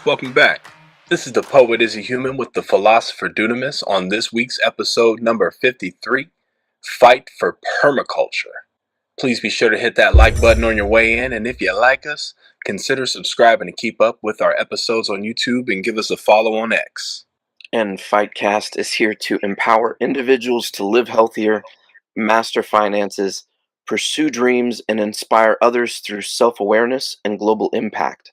Welcome back. This is the Poet Is a Human with the Philosopher Dunamis on this week's episode number 53, Fight for Permaculture. Please be sure to hit that like button on your way in, and if you like us, consider subscribing to keep up with our episodes on YouTube and give us a follow on X. And Fightcast is here to empower individuals to live healthier, master finances, pursue dreams, and inspire others through self-awareness and global impact.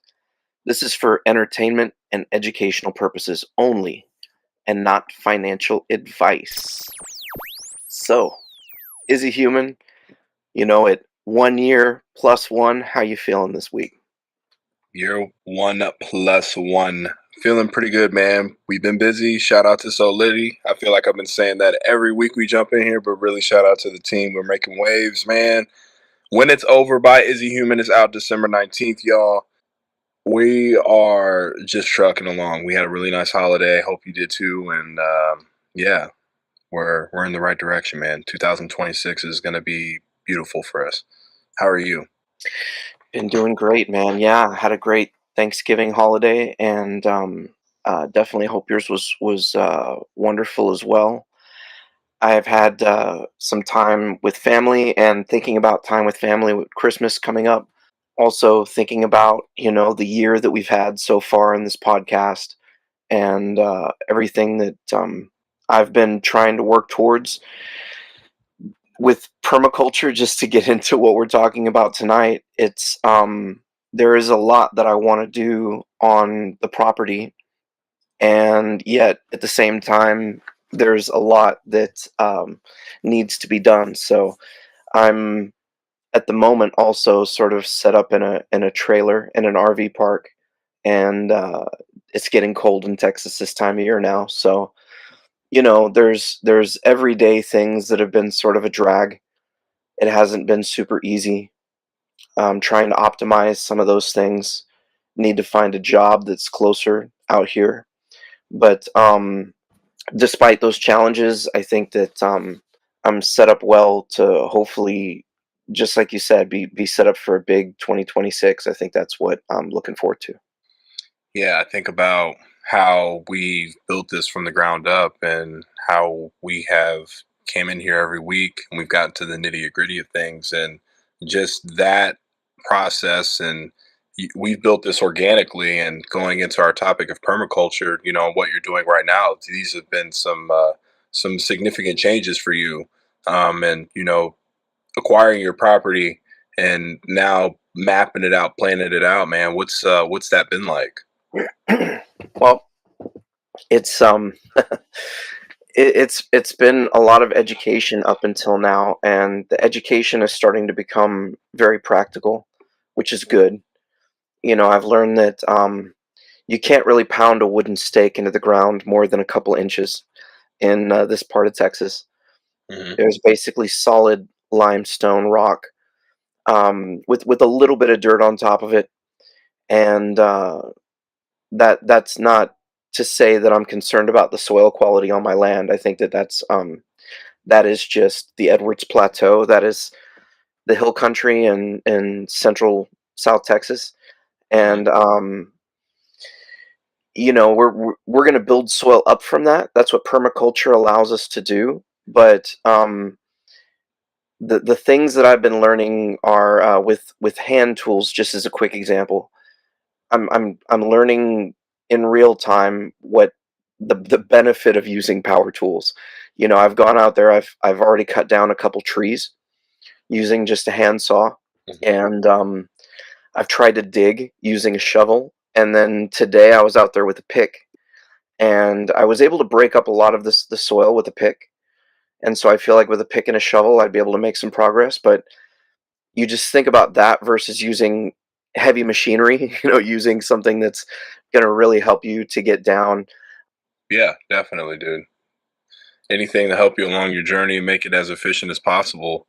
This is for entertainment and educational purposes only, and not financial advice. So, is he human? You know it. 1 year plus one. How you feeling this week? Year 1+1. Feeling pretty good, man. We've been busy. Shout out to Solidity. I feel like I've been saying that every week we jump in here, but really shout out to the team. We're making waves, man. When It's Over by Izzy Human is out December 19th, y'all. We are just trucking along. We had a really nice holiday. Hope you did too. And yeah, we're in the right direction, man. 2026 is going to be beautiful for us. How are you? Been doing great, man. Yeah, had a great Thanksgiving holiday, and definitely hope yours was wonderful as well. I have had some time with family, and thinking about time with family with Christmas coming up. Also thinking about the year that we've had so far in this podcast, and everything that I've been trying to work towards with permaculture. Just to get into what we're talking about tonight, it's there is a lot that I want to do on the property, and yet at the same time there's a lot that needs to be done. So I'm at the moment also sort of set up in a trailer in an RV park, and it's getting cold in Texas this time of year now. So there's everyday things that have been sort of a drag. It hasn't been super easy. Trying to optimize some of those things. Need to find a job that's closer out here. But despite those challenges, I think that I'm set up well to hopefully, just like you said, be set up for a big 2026. I think that's what I'm looking forward to. Yeah, I think about how we built this from the ground up and how we have came in here every week and we've gotten to the nitty gritty of things and just that process and we've built this organically. And going into our topic of permaculture, what you're doing right now, these have been some significant changes for you, and acquiring your property and now mapping it out, planning it out, man. What's that been like? Well, it's it's been a lot of education up until now, and the education is starting to become very practical, which is good. I've learned that you can't really pound a wooden stake into the ground more than a couple inches in this part of Texas. Hmm. There's basically solid limestone rock, with a little bit of dirt on top of it, and that's not to say that I'm concerned about the soil quality on my land. I think that is just the Edwards Plateau. That is the hill country in central South Texas, and we're going to build soil up from that. That's what permaculture allows us to do. But the things that I've been learning are with hand tools. Just as a quick example, I'm learning in real time what the benefit of using power tools. I've gone out there. I've already cut down a couple trees using just a handsaw, and I've tried to dig using a shovel. And then today I was out there with a pick, and I was able to break up a lot of the soil with a pick. And so I feel like with a pick and a shovel, I'd be able to make some progress. But you just think about that versus using heavy machinery, using something that's going to really help you to get down. Yeah, definitely, dude. Anything to help you along your journey and make it as efficient as possible.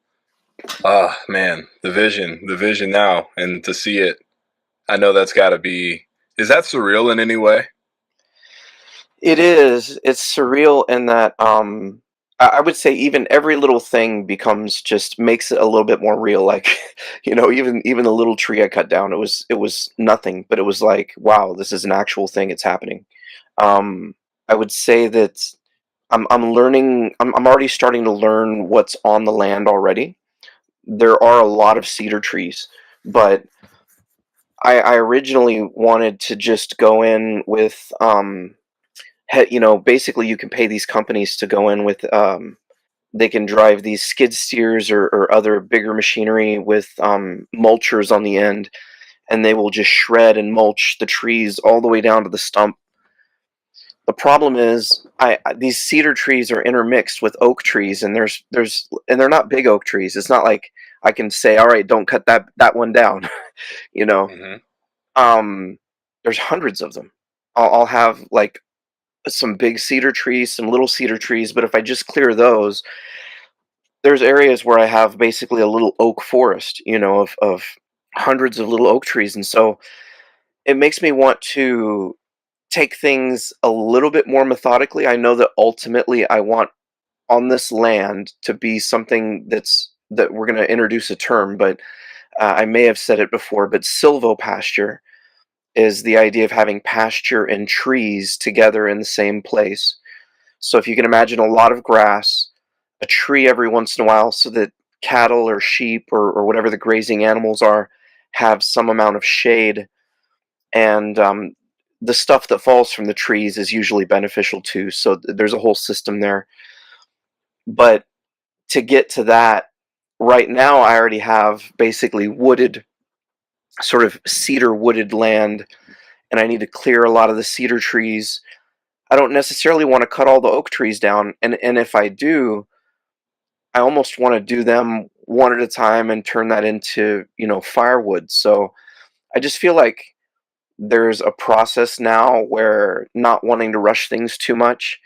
Ah, man, the vision now, and to see it, I know that's got to be. Is that surreal in any way? It is. It's surreal in that I would say even every little thing becomes just makes it a little bit more real. Like, even the little tree I cut down, it was nothing, but it was like, wow, this is an actual thing. It's happening. Um, I would say that I'm learning. I'm already starting to learn what's on the land already. There are a lot of cedar trees, but I originally wanted to just go in with basically you can pay these companies to go in with they can drive these skid steers or other bigger machinery with mulchers on the end, and they will just shred and mulch the trees all the way down to the stump. The problem is, these cedar trees are intermixed with oak trees, and and they're not big oak trees. It's not like I can say, all right, don't cut that one down. you know, Hmm. um, there's hundreds of them. I'll have like some big cedar trees, some little cedar trees, but if I just clear those, there's areas where I have basically a little oak forest, of hundreds of little oak trees, and so it makes me want to take things a little bit more methodically. I know that ultimately I want on this land to be something that we're going to introduce a term, but I may have said it before, but silvopasture is the idea of having pasture and trees together in the same place. So if you can imagine a lot of grass, a tree every once in a while, so that cattle or sheep or whatever the grazing animals are have some amount of shade, and the stuff that falls from the trees is usually beneficial too. So there's a whole system there. But to get to that, right now I already have basically wooded, sort of cedar wooded land, and I need to clear a lot of the cedar trees. I don't necessarily want to cut all the oak trees down, and if I do, I almost want to do them one at a time and turn that into, firewood. So I just feel like there's a process now where not wanting to rush things too much,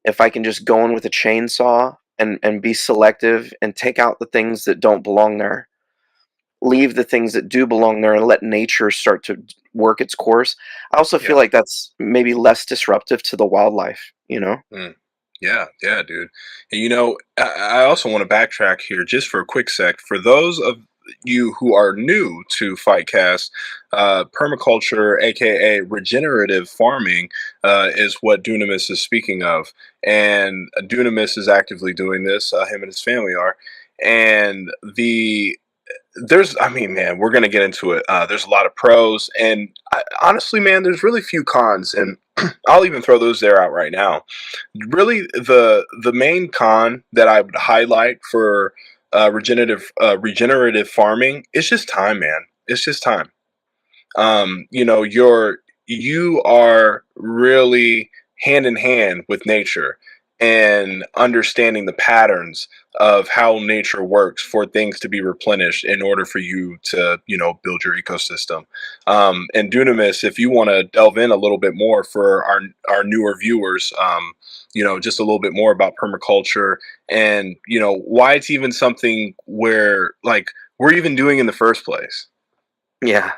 if I can just go in with a chainsaw and be selective and take out the things that don't belong there, leave the things that do belong there and let nature start to work its course. I also feel Yeah. like that's maybe less disruptive to the wildlife. Mm. Yeah, yeah, dude. And I also want to backtrack here just for a quick sec. For those of you who are new to Fightcast, permaculture, aka regenerative farming, is what Dunamis is speaking of. And Dunamis is actively doing this, him and his family are. And I mean, man, we're gonna get into it. There's a lot of pros, and honestly, man, there's really few cons, and I'll even throw those there out right now. Really, the main con that I would highlight for regenerative farming is just time, man. It's just time. You are really hand in hand with nature and understanding the patterns of how nature works for things to be replenished in order for you to build your ecosystem. And Dunamis, if you want to delve in a little bit more for our newer viewers, just a little bit more about permaculture and why it's even something where like we're even doing in the first place. Yeah.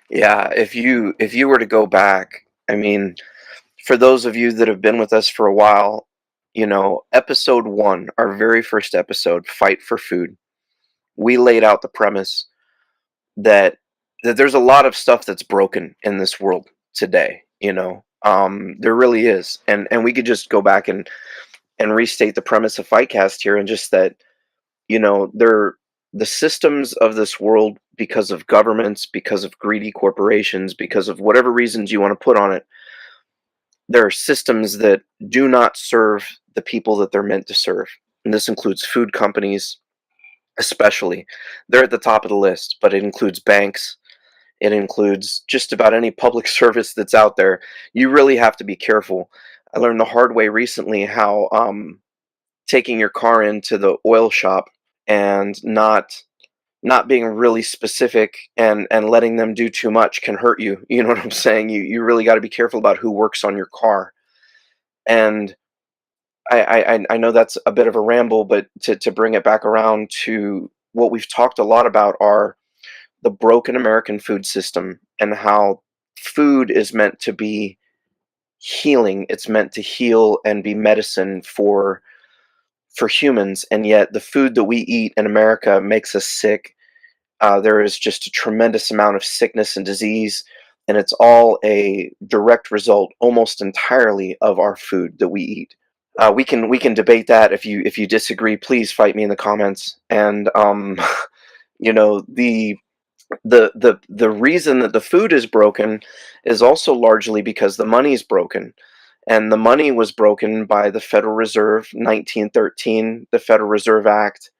Yeah, if you were to go back, I mean, for those of you that have been with us for a while, episode 1, our very first episode, Fight for Food, we laid out the premise that there's a lot of stuff that's broken in this world today. There really is. And we could just go back and restate the premise of Fightcast here, and just that, they're the systems of this world, because of governments, because of greedy corporations, because of whatever reasons you want to put on it, there are systems that do not serve the people that they're meant to serve. And this includes food companies, especially. They're at the top of the list, but it includes banks. It includes just about any public service that's out there. You really have to be careful. I learned the hard way recently how taking your car into the oil shop and not being really specific and letting them do too much can hurt you. You know what I'm saying? You really got to be careful about who works on your car. And I know that's a bit of a ramble, but to bring it back around to what we've talked a lot about are the broken American food system, and how food is meant to be healing. It's meant to heal and be medicine for for humans, and yet the food that we eat in America makes us sick. There is just a tremendous amount of sickness and disease, and it's all a direct result, almost entirely, of our food that we eat. We can debate that. If you disagree, please fight me in the comments. And you know, the reason that the food is broken is also largely because the money is broken, and the money was broken by the Federal Reserve, 1913, the Federal Reserve Act.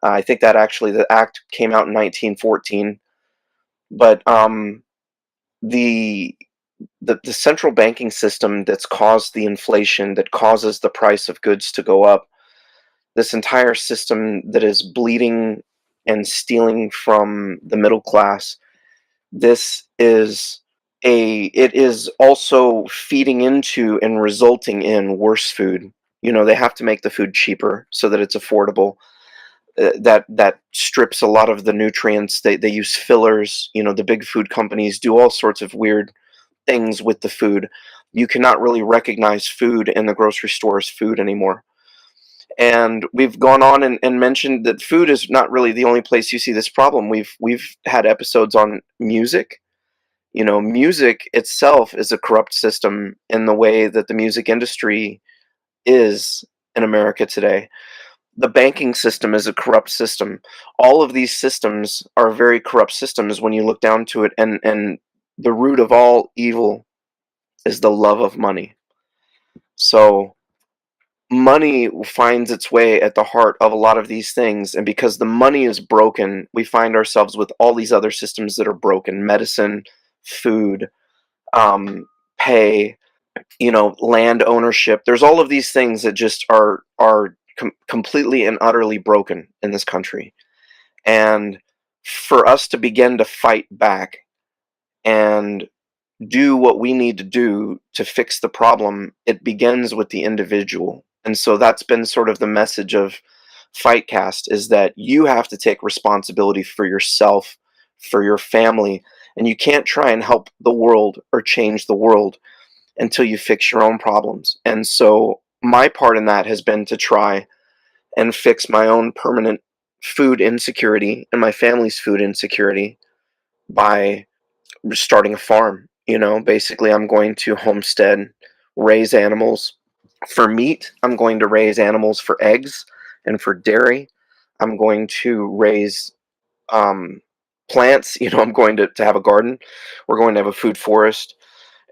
I think that actually the act came out in 1914. But the the central banking system that's caused the inflation that causes the price of goods to go up, this entire system that is bleeding and stealing from the middle class, this is it is also feeding into and resulting in worse food. They have to make the food cheaper so that it's affordable. That strips a lot of the nutrients. They use fillers. The big food companies do all sorts of weird things with the food. You cannot really recognize food in the grocery store as food anymore. And we've gone on and mentioned that food is not really the only place you see this problem. We've had episodes on music. Music itself is a corrupt system in the way that the music industry is in America today. The banking system is a corrupt system. All of these systems are very corrupt systems when you look down to it, and the root of all evil is the love of money. So money finds its way at the heart of a lot of these things, and because the money is broken, we find ourselves with all these other systems that are broken: medicine, food, um, pay, land ownership. There's all of these things that just are completely and utterly broken in this country. And for us to begin to fight back and do what we need to do to fix the problem, it begins with the individual. And so that's been sort of the message of Fightcast, is that you have to take responsibility for yourself, for your family, and you can't try and help the world or change the world until you fix your own problems. And so my part in that has been to try and fix my own permanent food insecurity and my family's food insecurity by starting a farm. Basically, I'm going to homestead, raise animals for meat. I'm going to raise animals for eggs and for dairy. I'm going to raise um, plants. I'm going to have a garden. We're going to have a food forest.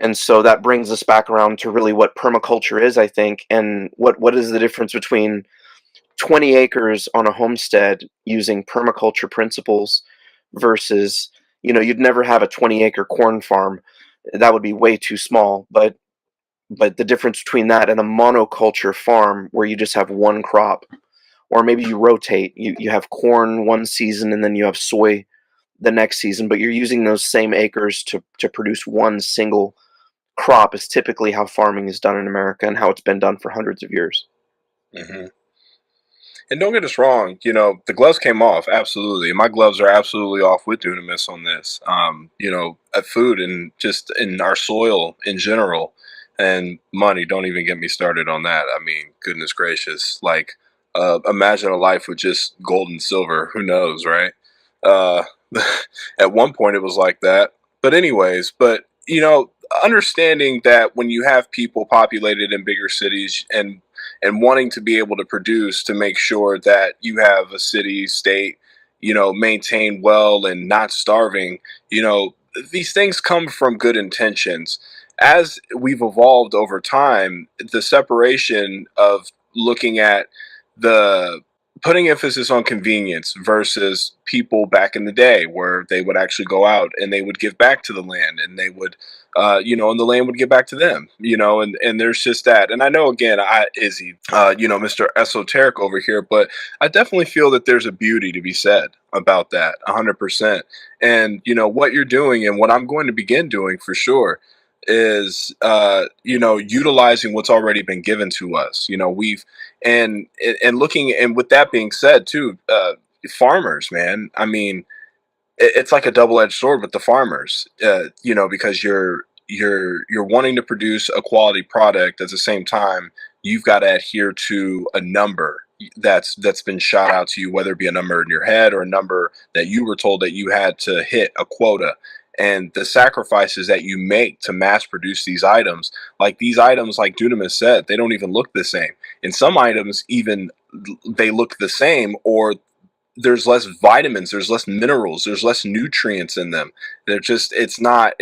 And so that brings us back around to really what permaculture is, I think, and what is the difference between 20 acres on a homestead using permaculture principles versus, you'd never have a 20-acre corn farm. That would be way too small. But the difference between that and a monoculture farm where you just have one crop, or maybe you rotate, you have corn one season and then you have soy the next season, but you're using those same acres to produce one single crop, is typically how farming is done in America and how it's been done for hundreds of years. Hmm. And don't get us wrong, the gloves came off, absolutely. My gloves are absolutely off with Dunamis on this. At food and just in our soil in general, and money, don't even get me started on that. I mean, goodness gracious. Like, imagine a life with just gold and silver. Who knows, right? Uh, at one point it was like that. But anyways, understanding that when you have people populated in bigger cities and wanting to be able to produce to make sure that you have a city, state, maintained well and not starving, you know, these things come from good intentions. As we've evolved over time, the separation of looking at the putting emphasis on convenience versus people back in the day where they would actually go out and they would give back to the land and they would and the land would give back to them, and there's just that. And I know, again, Izzy, Mr. Esoteric over here, but I definitely feel that there's a beauty to be said about that 100%. And, what you're doing and what I'm going to begin doing for sure is, utilizing what's already been given to us. And looking, and with that being said too, farmers, man, I mean, it's like a double-edged sword with the farmers, because you're wanting to produce a quality product. At the same time, you've got to adhere to a number, that's been shot out to you, whether it be a number in your head or a number that you were told that you had to hit a quota. And the sacrifices that you make to mass produce these items, like these items, like Dunamis said, they don't even look the same. And some items even they look the same, or there's less vitamins, there's less minerals, there's less nutrients in them. They're just it's not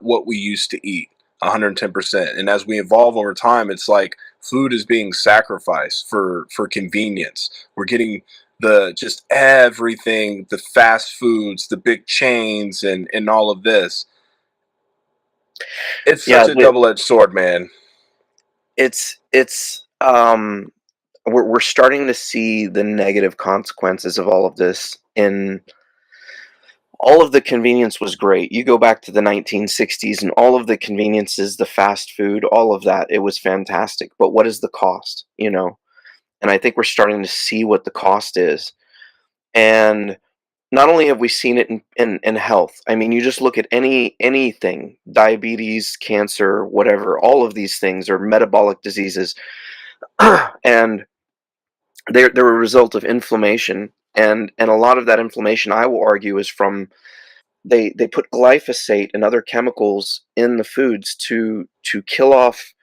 what we used to eat 110%. And as we evolve over time, it's like food is being sacrificed for convenience. We're getting the just everything, the fast foods, the big chains, and all of this. It's Yeah, such a double-edged sword, man. it's we're starting to see the negative consequences of all of this. In all of the convenience was great. You go back to the 1960s and all of the conveniences, the fast food, all of that, it was fantastic. But what is the cost, you know? And I think we're starting to see what the cost is. And not only have we seen it in health, I mean, you just look at anything, diabetes, cancer, whatever, all of these things are metabolic diseases. And they're a result of inflammation. And a lot of that inflammation, I will argue, is from they put glyphosate and other chemicals in the foods to kill off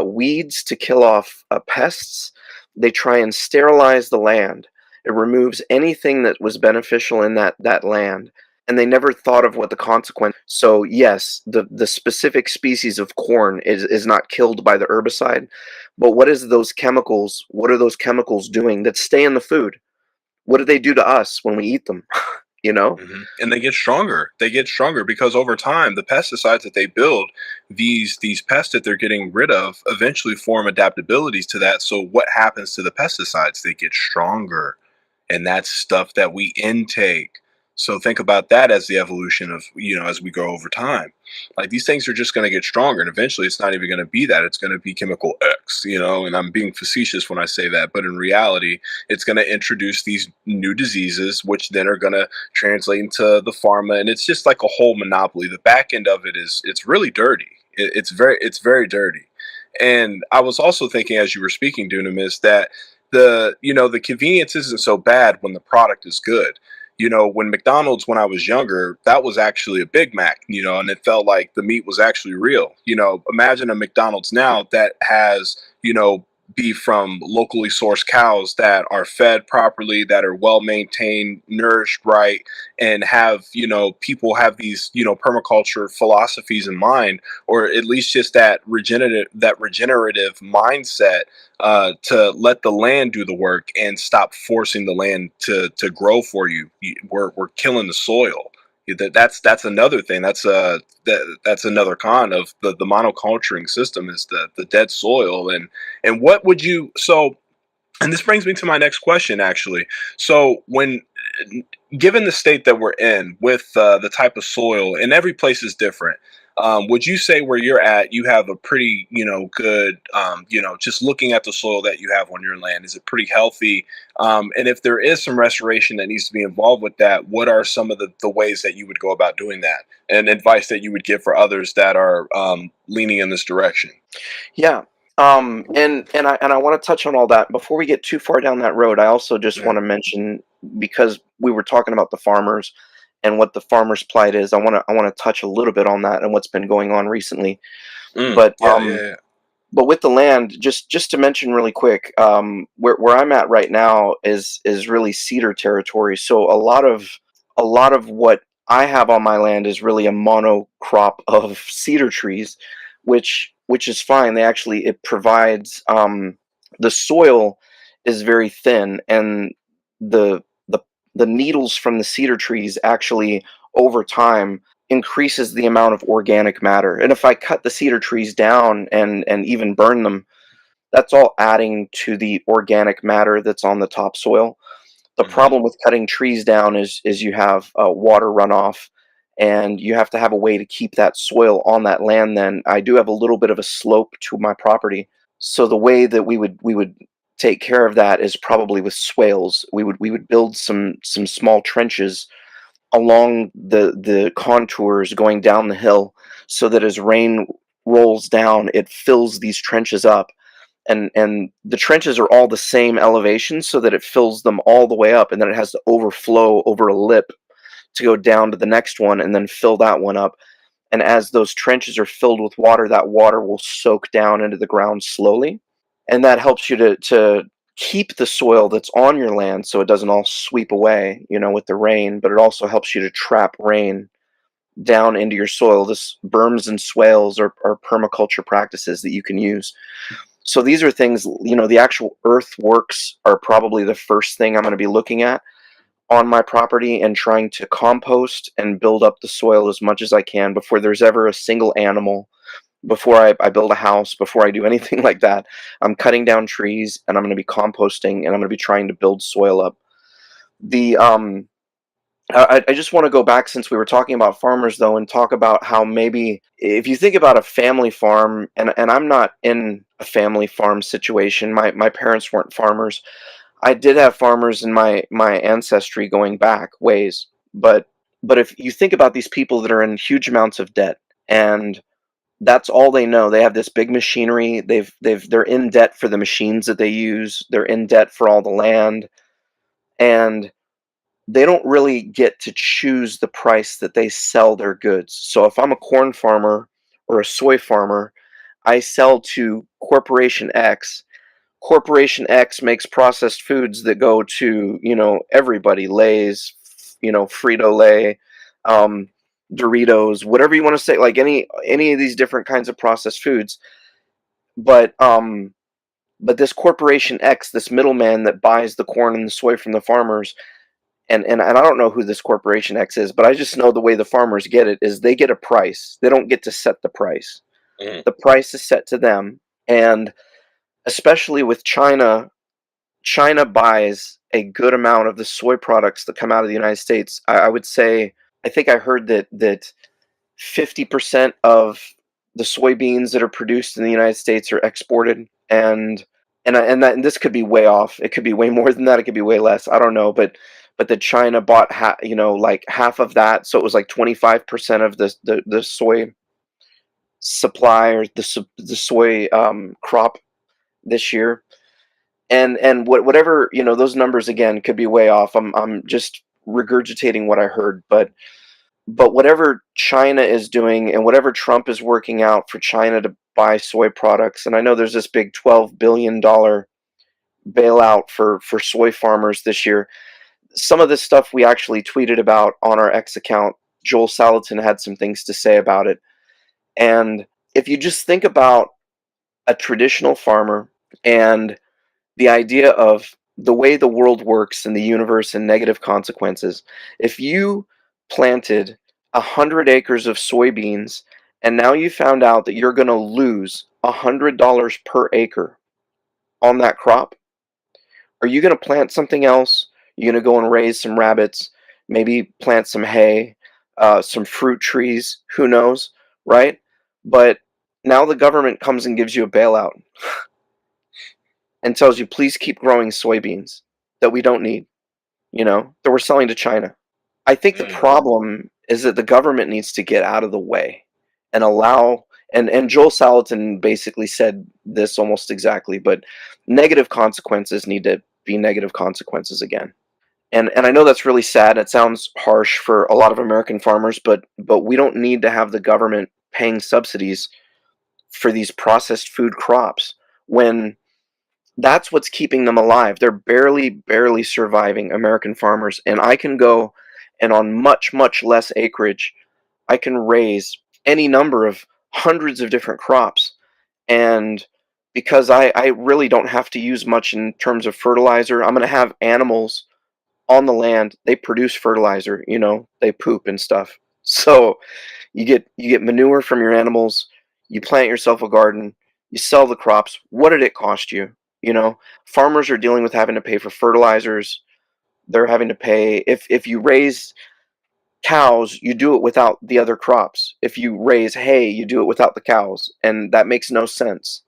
weeds, to kill off pests. They try and sterilize the land. It removes anything that was beneficial in that land, and they never thought of what the consequence. So yes, the specific species of corn is not killed by the herbicide, but what is those chemicals? What are those chemicals doing that stay in the food? What do they do to us when we eat them? You know? And they get stronger. They get stronger because over time, the pesticides that they build, these pests that they're getting rid of, eventually form adaptabilities to that. So what happens to the pesticides? They get stronger, and that's stuff that we intake. So think about that as the evolution of, as we go over time. Like these things are just going to get stronger, and eventually it's not even going to be that. It's going to be chemical X, and I'm being facetious when I say that, but in reality, it's going to introduce these new diseases, which then are going to translate into the pharma, and it's just like a whole monopoly. The back end of it it's really dirty. It's very dirty. And I was also thinking as you were speaking, Dunamis, that the convenience isn't so bad when the product is good. When McDonald's, when I was younger, that was actually a Big Mac, and it felt like the meat was actually real. Imagine a McDonald's now that has, beef from locally sourced cows that are fed properly, that are well maintained, nourished right, and have, people have these, permaculture philosophies in mind, or at least just that regenerative mindset, to let the land do the work and stop forcing the land to grow for you. We're killing the soil. That's another thing. That's another con of the monoculturing system, is the dead soil. And what would you so and this brings me to my next question, actually. So, given the state that we're in with the type of soil, and every place is different, would you say where you're at, you have a pretty, good, just looking at the soil that you have on your land, is it pretty healthy? And if there is some restoration that needs to be involved with that, what are some of the ways that you would go about doing that, and advice that you would give for others that are leaning in this direction? Yeah. And I want to touch on all that before we get too far down that road. I also just Yeah. want to mention, because we were talking about the farmers and what the farmers' plight is. I want to touch a little bit on that and what's been going on recently. But Yeah, yeah, yeah. but with the land, just to mention really quick, where I'm at right now is really cedar territory. So a lot of what I have on my land is really a monocrop of cedar trees, which is fine. It provides, the soil is very thin, and the the the needles from the cedar trees actually over time increases the amount of organic matter. And if I cut the cedar trees down and even burn them, that's all adding to the organic matter that's on the topsoil. The Hmm. problem with cutting trees down is you have water runoff, and you have to have a way to keep that soil on that land. Then I do have a little bit of a slope to my property, so the way that we would take care of that is probably with swales. We would build some small trenches along the contours going down the hill, so that as rain rolls down, it fills these trenches up, and the trenches are all the same elevation so that it fills them all the way up, and then it has to overflow over a lip to go down to the next one and then fill that one up. And as those trenches are filled with water, that water will soak down into the ground slowly, and that helps you to keep the soil that's on your land so it doesn't all sweep away, with the rain. But it also helps you to trap rain down into your soil. This berms and swales are permaculture practices that you can use. So these are things, the actual earthworks are probably the first thing I'm going to be looking at on my property, and trying to compost and build up the soil as much as I can before there's ever a single animal, before I build a house, before I do anything like that. I'm cutting down trees, and I'm going to be composting, and I'm going to be trying to build soil up. The I just want to go back, since we were talking about farmers, though, and talk about how maybe if you think about a family farm, and I'm not in a family farm situation. My parents weren't farmers. I did have farmers in my ancestry going back ways, but if you think about these people that are in huge amounts of debt, and that's all they know. They have this big machinery. They're in debt for the machines that they use. They're in debt for all the land, and they don't really get to choose the price that they sell their goods. So if I'm a corn farmer or a soy farmer, I sell to Corporation X. Corporation X makes processed foods that go to, everybody, Lay's, Frito-Lay, um, Doritos, whatever you want to say, like any of these different kinds of processed foods. But but this Corporation X, this middleman that buys the corn and the soy from the farmers, and I don't know who this Corporation X is, but I just know the way the farmers get it is they get a price. They don't get to set the price. Mhm. The price is set to them, and especially with China, China buys a good amount of the soy products that come out of the United States. I would say, I think I heard that 50% of the soybeans that are produced in the United States are exported, and this could be way off. It could be way more than that. It could be way less. I don't know, but the China bought like half of that, so it was like 25% of the soy supply, or the soy crop this year. And whatever, those numbers again could be way off. I'm just regurgitating what I heard, but whatever China is doing, and whatever Trump is working out for China to buy soy products, and I know there's this big $12 billion bailout for soy farmers this year. Some of this stuff we actually tweeted about on our X account. Joel Salatin had some things to say about it. And if you just think about a traditional farmer, and the idea of the way the world works and the universe and negative consequences. If you planted 100 acres of soybeans, and now you found out that you're going to lose $100 per acre on that crop, are you going to plant something else? You're going to go and raise some rabbits, maybe plant some hay, some fruit trees, who knows, right? But now the government comes and gives you a bailout and tells you, please keep growing soybeans that we don't need, that we're selling to China. I think the Mm. problem is that the government needs to get out of the way and allow, and Joel Salatin basically said this almost exactly, but negative consequences need to be negative consequences again. And I know that's really sad. It sounds harsh for a lot of American farmers, but we don't need to have the government paying subsidies for these processed food crops when that's what's keeping them alive. They're barely surviving, American farmers. And I can go and on much less acreage, I can raise any number of hundreds of different crops. And because I really don't have to use much in terms of fertilizer, I'm going to have animals on the land. They produce fertilizer, they poop and stuff. So you get manure from your animals, you plant yourself a garden, you sell the crops. What did it cost you? Farmers are dealing with having to pay for fertilizers. They're having to pay, if you raise cows, you do it without the other crops. If you raise hay, you do it without the cows, and that makes no sense.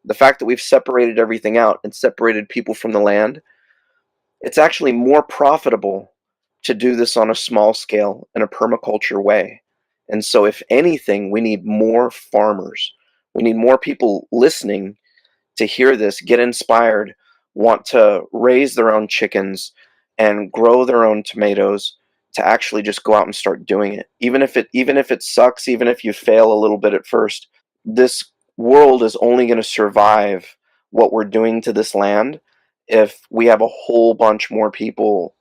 The fact that we've separated everything out and separated people from the land, it's actually more profitable to do this on a small scale in a permaculture way. And so, if anything, we need more farmers. We need more people listening to hear this, get inspired, want to raise their own chickens and grow their own tomatoes, to actually just go out and start doing it. Even if it sucks, even if you fail a little bit at first, this world is only going to survive what we're doing to this land if we have a whole bunch more people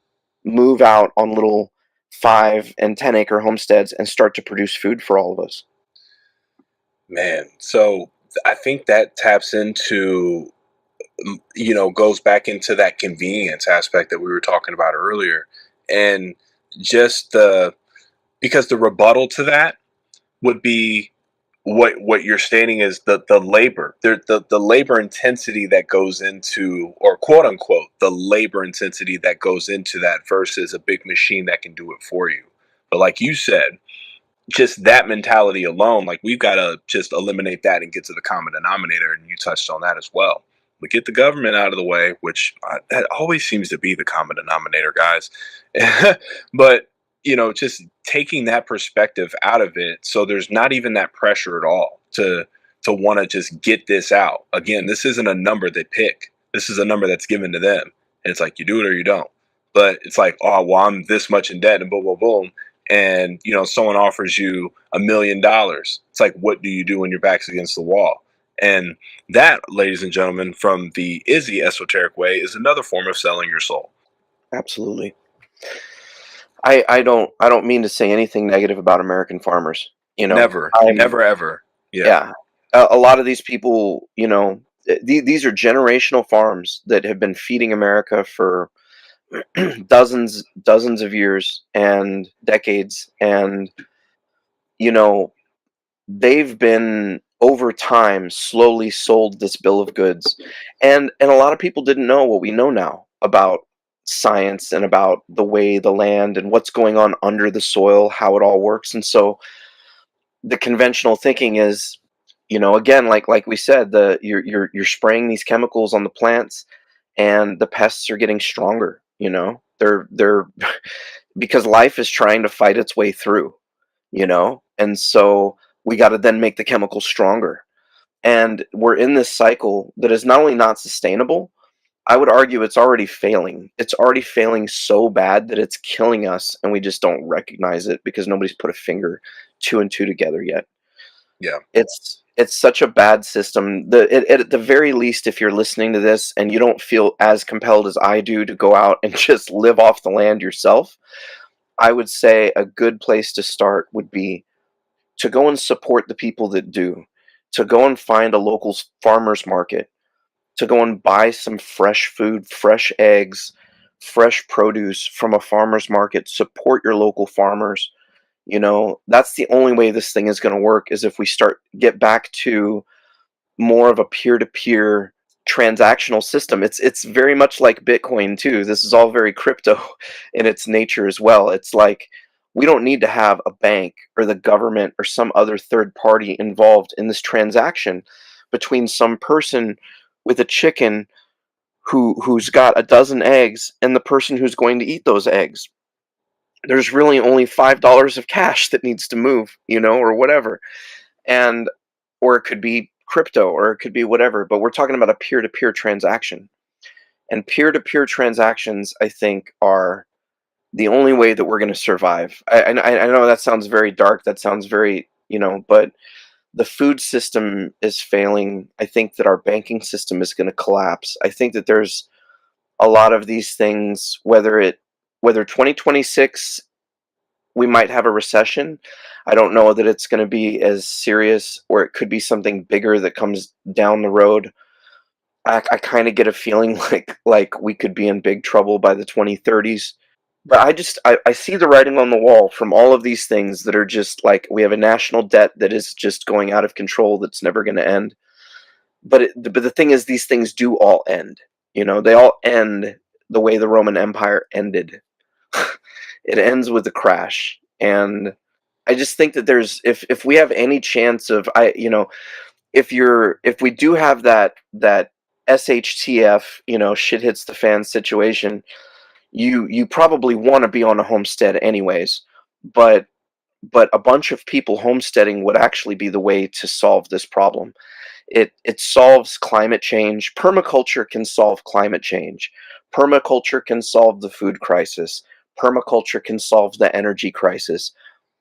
move out on little 5 and 10 acre homesteads and start to produce food for all of us. Man, so I think that taps into, goes back into that convenience aspect that we were talking about earlier. And just because the rebuttal to that would be what you're stating is the labor, the labor intensity that goes into, or quote unquote, the labor intensity that goes into that versus a big machine that can do it for you. But like you said, just that mentality alone, like we've got to just eliminate that and get to the common denominator. And you touched on that as well. We get the government out of the way, which that always seems to be the common denominator, guys. But just taking that perspective out of it, so there's not even that pressure at all to want to just get this out. Again, this isn't a number they pick. This is a number that's given to them, and it's like you do it or you don't. But it's like, oh well, I'm this much in debt, and boom, boom, boom, and someone offers you $1 million. It's like, what do you do when your back's against the wall? And that, ladies and gentlemen, from the Izzy esoteric way, is another form of selling your soul. Absolutely. I don't mean to say anything negative about American farmers. You know, Never, I'm never, ever. Yeah, yeah. A lot of these people, these are generational farms that have been feeding America for dozens of years and decades, and you know, they've been over time slowly sold this bill of goods, and a lot of people didn't know what we know now about science and about the way the land and what's going on under the soil, how it all works. And so the conventional thinking is, again, like we said, you're spraying these chemicals on the plants and the pests are getting stronger. They're because life is trying to fight its way through, and so we got to then make the chemicals stronger. And we're in this cycle that is not only not sustainable, I would argue it's already failing. It's already failing so bad that it's killing us, and we just don't recognize it because nobody's put a finger two and two together yet. yeah, It's such a bad system. At the very least, if you're listening to this and you don't feel as compelled as I do to go out and just live off the land yourself, I would say a good place to start would be to go and support the people that do, to go and find a local farmers market, to go and buy some fresh food, fresh eggs, fresh produce from a farmer's market. Support your local farmers. That's the only way this thing is going to work, is if we get back to more of a peer-to-peer transactional system. It's very much like Bitcoin too. This is all very crypto in its nature as well. It's like we don't need to have a bank or the government or some other third party involved in this transaction between some person with a chicken who's got a dozen eggs and the person who's going to eat those eggs. There's really only $5 of cash that needs to move, or whatever. And or it could be crypto, or it could be whatever, but we're talking about a peer-to-peer transaction. And peer-to-peer transactions, I think, are the only way that we're going to survive. I know that sounds very dark, that sounds very, but the food system is failing. I think that our banking system is going to collapse. I think that there's a lot of these things, whether 2026 we might have a recession. I don't know that it's going to be as serious, or it could be something bigger that comes down the road. I kind of get a feeling like we could be in big trouble by the 2030s. But I see the writing on the wall from all of these things that are just like, we have a national debt that is just going out of control, that's never going to end. But the thing is, these things do all end. They all end the way the Roman Empire ended. It ends with a crash. And I just think that if we have any chance of, if we do have that SHTF, shit hits the fan situation, you probably want to be on a homestead anyways. But a bunch of people homesteading would actually be the way to solve this problem. It solves climate change. Permaculture can solve climate change. Permaculture can solve the food crisis. Permaculture can solve the energy crisis.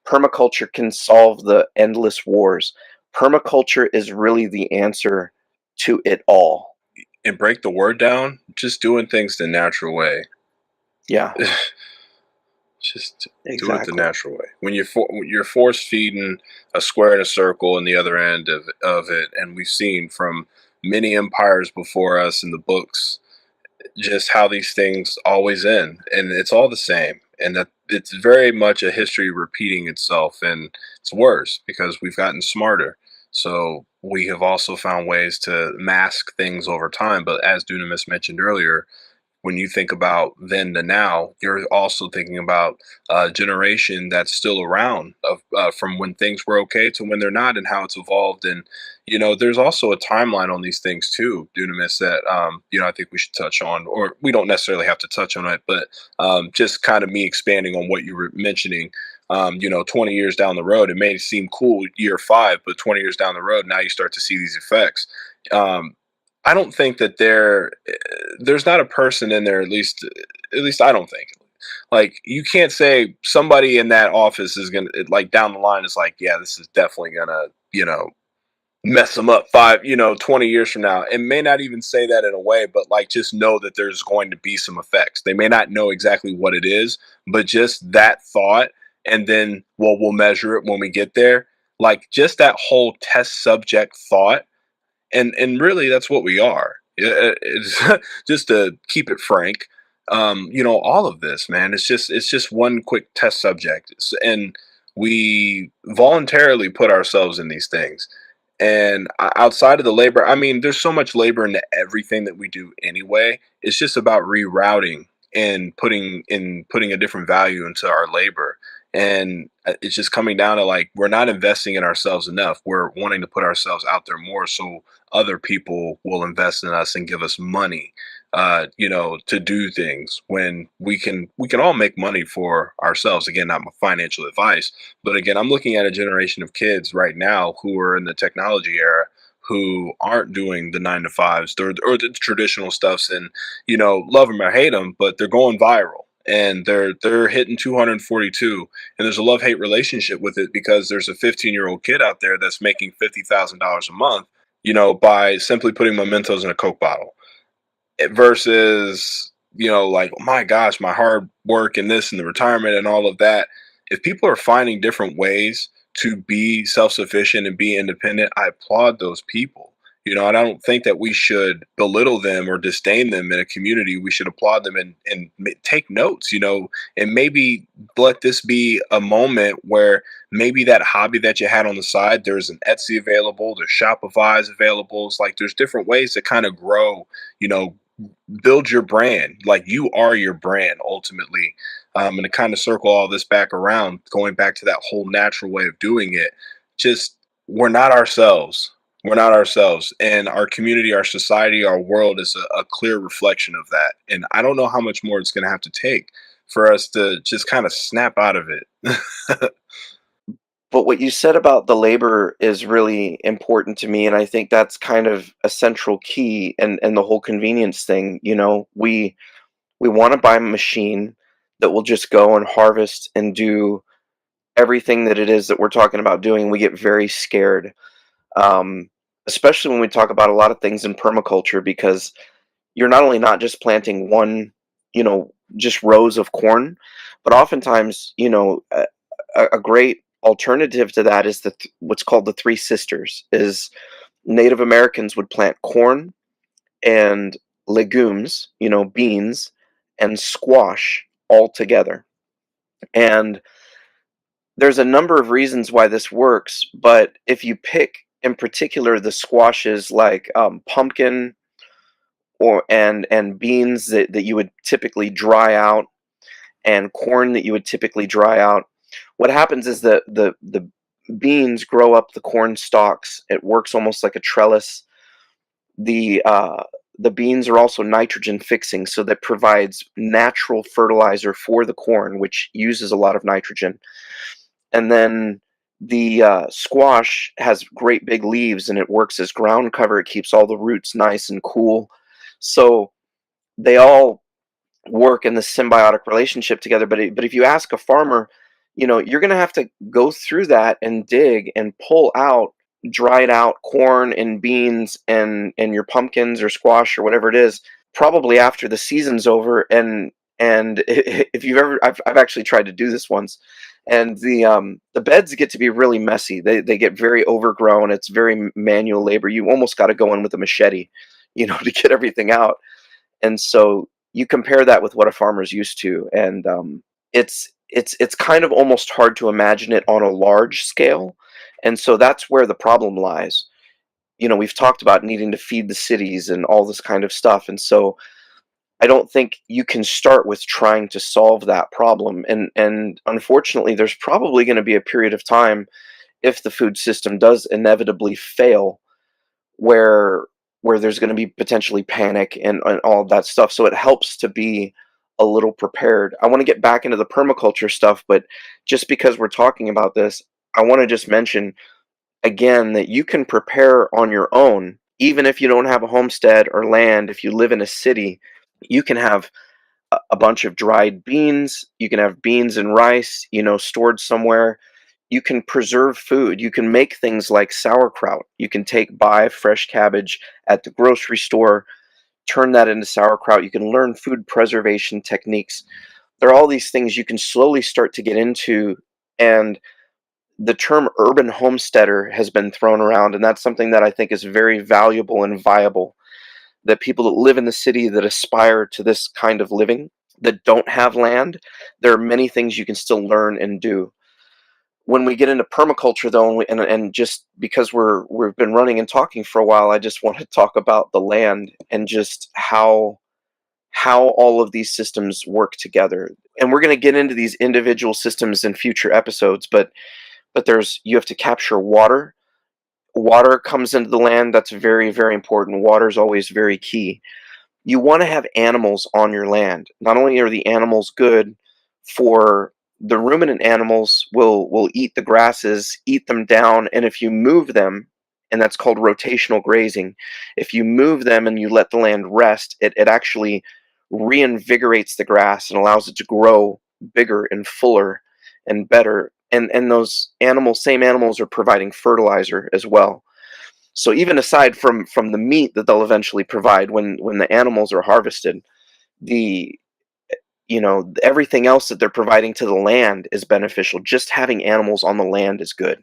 Permaculture can solve the endless wars. Permaculture is really the answer to it all. And break the word down, just doing things the natural way. Yeah, Just do it the exactly. natural way. When you're force feeding a square and a circle in the other end of it, and we've seen from many empires before us in the books just how these things always end, and it's all the same, and that it's very much a history repeating itself, and it's worse because we've gotten smarter. So we have also found ways to mask things over time. But as Dunamis mentioned earlier, when you think about then to now, you're also thinking about a generation that's still around of from when things were okay to when they're not, and how it's evolved. And there's also a timeline on these things too, Dunamis, that I think we should touch on, or we don't necessarily have to touch on it, but just kind of me expanding on what you were mentioning. 20 years down the road, it may seem cool year 5, but 20 years down the road, now you start to see these effects. Um, I don't think that there's not a person in there, at least I don't think. Like, you can't say somebody in that office is gonna, like, down the line is like, yeah, this is definitely gonna, mess them up 20 years from now. It may not even say that in a way, but like, just know that there's going to be some effects. They may not know exactly what it is, but just that thought, and then, well, we'll measure it when we get there. Like, just that whole test subject thought, and really that's what we are. It's just to keep it frank. All of this, man, it's just one quick test subject, and we voluntarily put ourselves in these things. And outside of the labor, I mean, there's so much labor into everything that we do anyway. It's just about rerouting and putting a different value into our labor. And it's just coming down to, like, we're not investing in ourselves enough. We're wanting to put ourselves out there more, so other people will invest in us and give us money, to do things, when we can all make money for ourselves. Again, not my financial advice, but again, I'm looking at a generation of kids right now who are in the technology era, who aren't doing the 9 to 5s or the traditional stuffs, and love them or hate them, but they're going viral. And they're hitting 242, and there's a love hate relationship with it, because there's a 15-year-old kid out there that's making $50,000 a month, by simply putting mementos in a Coke bottle, versus, like, oh my gosh, my hard work and this and the retirement and all of that. If people are finding different ways to be self-sufficient and be independent, I applaud those people. And I don't think that we should belittle them or disdain them in a community. We should applaud them, and take notes, and maybe let this be a moment where maybe that hobby that you had on the side, there's an Etsy available, there's Shopify's available. It's like, there's different ways to kind of grow, you know, build your brand. Like, you are your brand ultimately. And to kind of circle all this back around, going back to that whole natural way of doing it, just, we're not ourselves. We're not ourselves. And our community, our society, our world is a clear reflection of that. And I don't know how much more it's going to have to take for us to just kind of snap out of it. But what you said about the labor is really important to me, and I think that's kind of a central key, and the whole convenience thing. We want to buy a machine that will just go and harvest and do everything that it is that we're talking about doing. We get very scared, um, especially when we talk about a lot of things in permaculture, because you're not only not just planting one, just rows of corn, but oftentimes, a great alternative to that is what's called the three sisters. Is Native Americans would plant corn and legumes, beans and squash all together. And there's a number of reasons why this works, but if you pick in particular the squashes like pumpkin and beans that you would typically dry out, and corn that you would typically dry out, what happens is that the beans grow up the corn stalks. It works almost like a trellis. The beans are also nitrogen fixing, so that provides natural fertilizer for the corn, which uses a lot of nitrogen. And then The squash has great big leaves and it works as ground cover. It keeps all the roots nice and cool. So they all work in this symbiotic relationship together. But if you ask a farmer, you're going to have to go through that and dig and pull out dried out corn and beans and your pumpkins or squash or whatever it is, probably after the season's over. And if you've ever, I've actually tried to do this once, and the beds get to be really messy. They get very overgrown. It's very manual labor. You almost got to go in with a machete, to get everything out. And so you compare that with what a farmer's used to, and it's kind of almost hard to imagine it on a large scale. And so that's where the problem lies. We've talked about needing to feed the cities and all this kind of stuff, and so I don't think you can start with trying to solve that problem. And unfortunately, there's probably going to be a period of time, if the food system does inevitably fail, where there's going to be potentially panic and all of that stuff. So it helps to be a little prepared. I want to get back into the permaculture stuff, but just because we're talking about this, I want to just mention again that you can prepare on your own, even if you don't have a homestead or land. If you live in a city, you can have a bunch of dried beans. You can have beans and rice, stored somewhere. You can preserve food. You can make things like sauerkraut. You can buy fresh cabbage at the grocery store, turn that into sauerkraut. You can learn food preservation techniques. There are all these things you can slowly start to get into. And the term urban homesteader has been thrown around, and that's something that I think is very valuable and viable. That people that live in the city that aspire to this kind of living, that don't have land, there are many things you can still learn and do. When we get into permaculture, though, and just because we've been running and talking for a while, I just want to talk about the land and just how all of these systems work together. And we're going to get into these individual systems in future episodes, but you have to capture water. Water comes into the land. That's very, very important. Water is always very key. You want to have animals on your land. Not only are the animals good for the ruminant animals will eat the grasses, eat them down, and if you move them, and that's called rotational grazing, if you move them and you let the land rest, it actually reinvigorates the grass and allows it to grow bigger and fuller and better. And those same animals are providing fertilizer as well. So even aside from the meat that they'll eventually provide when the animals are harvested, the everything else that they're providing to the land is beneficial. Just having animals on the land is good.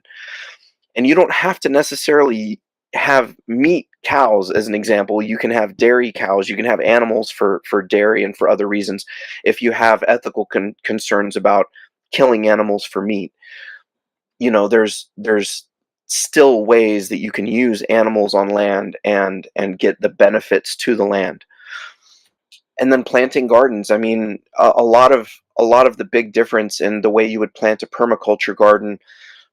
And you don't have to necessarily have meat cows as an example. You can have dairy cows. You can have animals for dairy and for other reasons if you have ethical concerns about killing animals for meat. There's still ways that you can use animals on land and get the benefits to the land. And then planting gardens. I mean, a lot of the big difference in the way you would plant a permaculture garden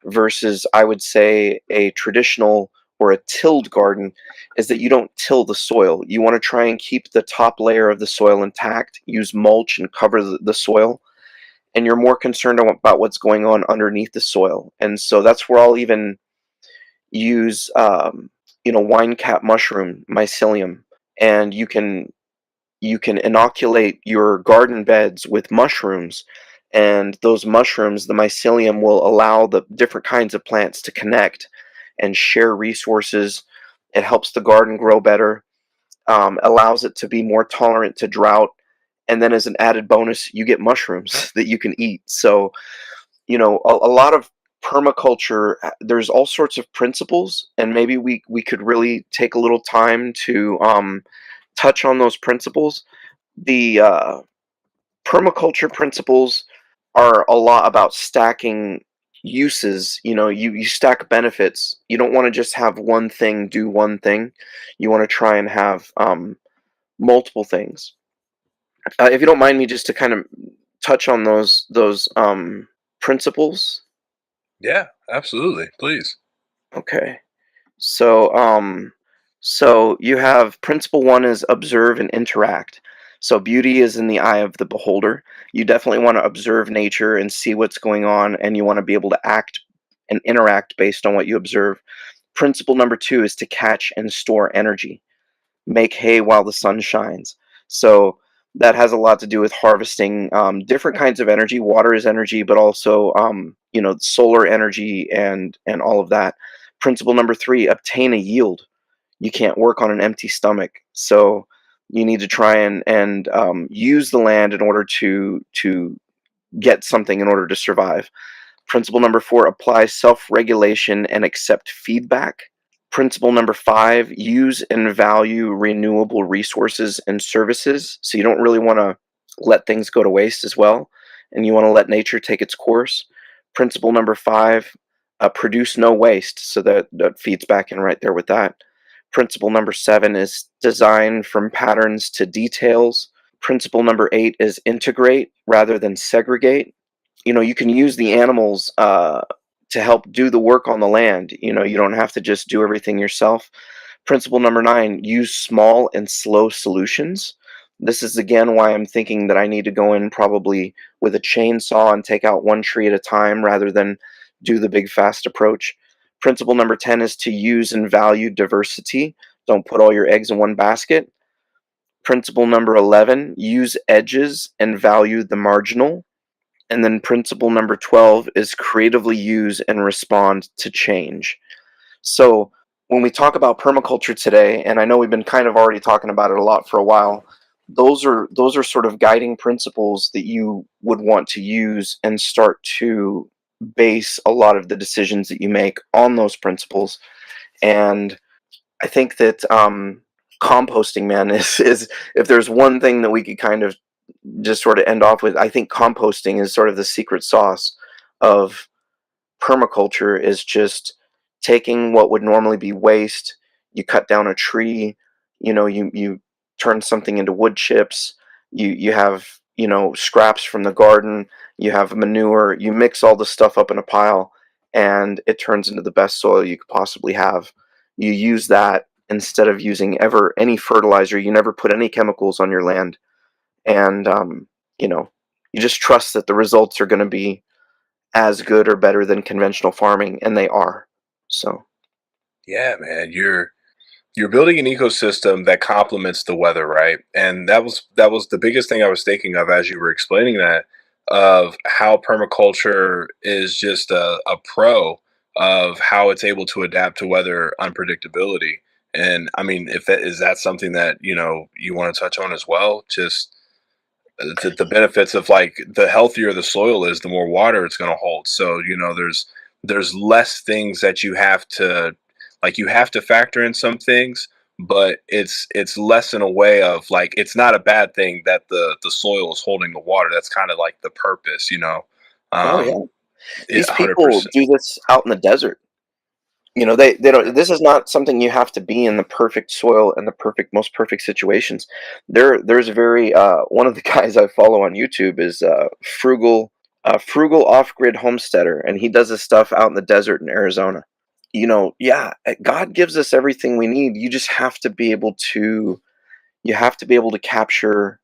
versus, I would say, a traditional or a tilled garden is that you don't till the soil. You want to try and keep the top layer of the soil intact, use mulch and cover the soil, and you're more concerned about what's going on underneath the soil. And so that's where I'll even use wine cap mushroom mycelium, and you can inoculate your garden beds with mushrooms, and those mushrooms, the mycelium, will allow the different kinds of plants to connect and share resources. It helps the garden grow better, allows it to be more tolerant to drought, and then as an added bonus, you get mushrooms that you can eat. So a lot of permaculture, there's all sorts of principles, and maybe we could really take a little time to touch on those principles. The permaculture principles are a lot about stacking uses. You stack benefits. You don't want to just have one thing do one thing. You want to try and have multiple things. If you don't mind me just to kind of touch on those principles. Yeah, absolutely. Please. Okay. So you have principle one is observe and interact. So beauty is in the eye of the beholder. You definitely want to observe nature and see what's going on, and you want to be able to act and interact based on what you observe. Principle number two is to catch and store energy. Make hay while the sun shines. So that has a lot to do with harvesting different kinds of energy. Water is energy, but also solar energy and all of that. Principle number three: obtain a yield. You can't work on an empty stomach, so you need to try and use the land in order to get something in order to survive. Principle number four: apply self regulation and accept feedback. Principle number five: use and value renewable resources and services. So you don't really want to let things go to waste as well, and you want to let nature take its course. Principle number five: produce no waste. So that feeds back in right there with that. Principle number seven is design from patterns to details. Principle number eight is integrate rather than segregate. You can use the animals to help do the work on the land. You don't have to just do everything yourself. Principle number nine: use small and slow solutions. This is again why I'm thinking that I need to go in probably with a chainsaw and take out one tree at a time rather than do the big fast approach. Principle number 10 is to use and value diversity. Don't put all your eggs in one basket. Principle number 11: use edges and value the marginal. And then principle number 12 is creatively use and respond to change. So when we talk about permaculture today, and I know we've been kind of already talking about it a lot for a while, those are sort of guiding principles that you would want to use and start to base a lot of the decisions that you make on those principles. And I think that composting, man, is if there's one thing that we could kind of just sort of end off with, I think composting is sort of the secret sauce of permaculture. Is just taking what would normally be waste. You cut down a tree, you turn something into wood chips. You have scraps from the garden. You have manure. You mix all the stuff up in a pile, and it turns into the best soil you could possibly have. You use that instead of using ever any fertilizer. You never put any chemicals on your land, and you know you just trust that the results are going to be as good or better than conventional farming, and they are. So Yeah, man, you're building an ecosystem that complements the weather, right? And that was the biggest thing I was thinking of as you were explaining that, of how permaculture is just a pro of how it's able to adapt to weather unpredictability. And I mean, if that is that something that you want to touch on as well, just the benefits of, like, the healthier the soil is, the more water it's going to hold. So there's less things that you have to, like, you have to factor in some things, but it's less in a way of, like, it's not a bad thing that the soil is holding the water. That's kind of like the purpose, oh yeah, um these hundred people percent. do this out in the desert. They Yeah. don't. This is not something you have to be in the perfect soil and the most perfect situations. There's very one of the guys I follow on YouTube is frugal off grid homesteader, and he does his stuff out in the desert in Arizona. Yeah, God gives us everything we need. You just have to be able to capture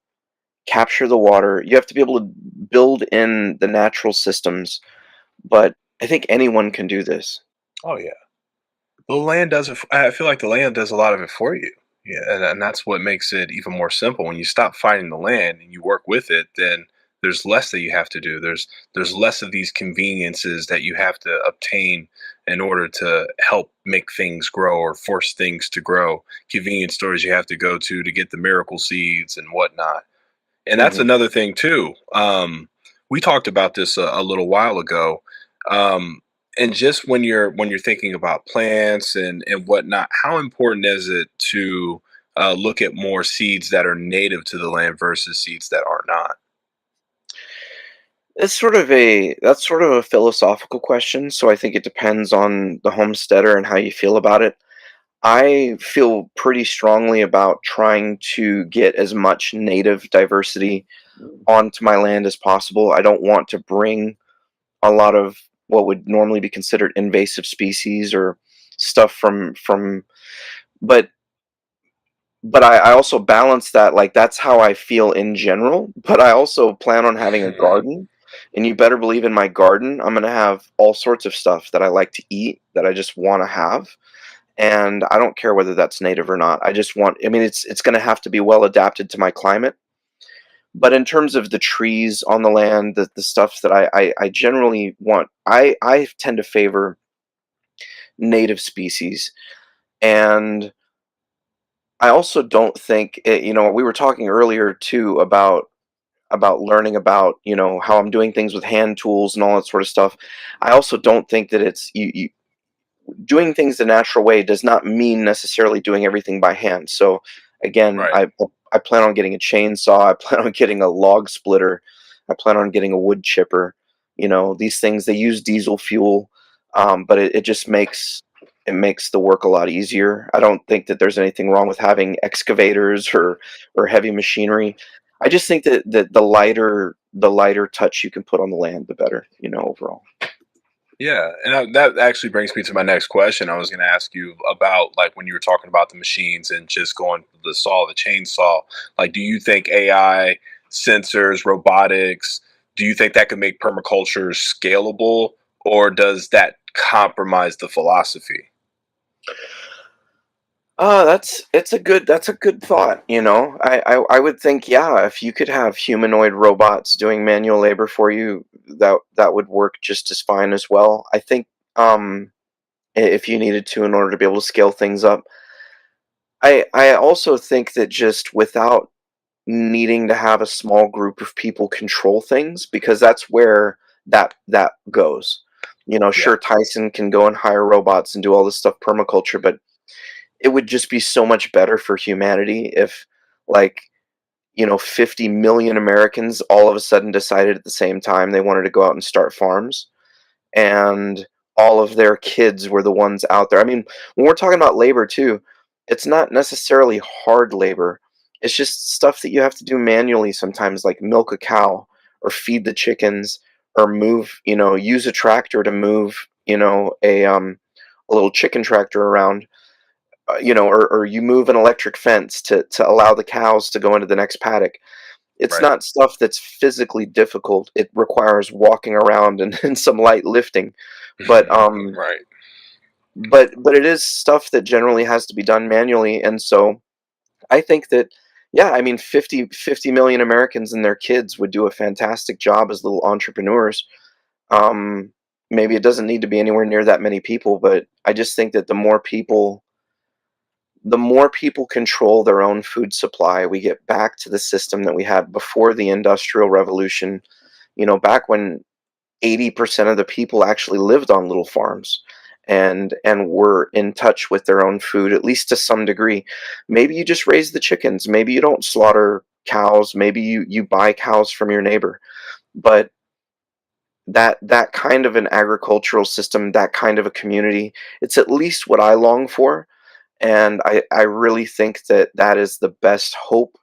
the water. You have to be able to build in the natural systems. But I think anyone can do this. Oh yeah. The land does it. I feel like the land does a lot of it for you. Yeah, and that's what makes it even more simple. When you stop fighting the land and you work with it, then there's less that you have to do. There's less of these conveniences that you have to obtain in order to help make things grow or force things to grow. Convenience stores you have to go to get the miracle seeds and whatnot. And that's Hmm. another thing too. We talked about this a little while ago. Um, and just when you're thinking about plants and whatnot, how important is it to look at more seeds that are native to the land versus seeds that are not? That's sort of a philosophical question. So I think it depends on the homesteader and how you feel about it. I feel pretty strongly about trying to get as much native diversity onto my land as possible. I don't want to bring a lot of what would normally be considered invasive species or stuff from but I also balance that, like, that's how I feel in general, but I also plan on having a garden. And you better believe in my garden, I'm gonna have all sorts of stuff that I like to eat that I just want to have. And I don't care whether that's native or not. I just want, I mean, it's gonna have to be well adapted to my climate. But in terms of the trees on the land, the stuff that I generally want, I tend to favor native species. And I also don't think it, we were talking earlier too about learning about how I'm doing things with hand tools and all that sort of stuff. I also don't think that it's you doing things the natural way does not mean necessarily doing everything by hand. So again, Right. I plan on getting a chainsaw. I plan on getting a log splitter. I plan on getting a wood chipper. These things, they use diesel fuel, but it just makes the work a lot easier. I don't think that there's anything wrong with having excavators or heavy machinery. I just think that the lighter touch you can put on the land, the better, overall. Yeah, and that actually brings me to my next question. I was going to ask you about like when you were talking about the machines and just going the saw, the chainsaw. Like, do you think AI, sensors, robotics, do you think that could make permaculture scalable, or does that compromise the philosophy? That's a good thought. I would think, yeah, if you could have humanoid robots doing manual labor for you, that would work just as fine as well. I think if you needed to in order to be able to scale things up. I also think that just without needing to have a small group of people control things, because that's where that goes. Yeah, Sure, Tyson can go and hire robots and do all this stuff permaculture, but it would just be so much better for humanity if, like, 50 million Americans all of a sudden decided at the same time they wanted to go out and start farms, and all of their kids were the ones out there. I mean, when we're talking about labor too, it's not necessarily hard labor. It's just stuff that you have to do manually sometimes, like milk a cow or feed the chickens or move, use a tractor to move, a little chicken tractor around, or you move an electric fence to allow the cows to go into the next paddock. It's right. not stuff that's physically difficult. It requires walking around and, and some light lifting. But Right. but it is stuff that generally has to be done manually. And so I think that, yeah, I mean, 50 million Americans and their kids would do a fantastic job as little entrepreneurs. Um, Maybe it doesn't need to be anywhere near that many people, but I just think that the more people control their own food supply, we get back to the system that we had before the Industrial Revolution, back when 80% of the people actually lived on little farms and were in touch with their own food, at least to some degree. Maybe you just raise the chickens, maybe you don't slaughter cows, maybe you buy cows from your neighbor. But that kind of an agricultural system, that kind of a community, it's at least what I long for. And I really think that that is the best hope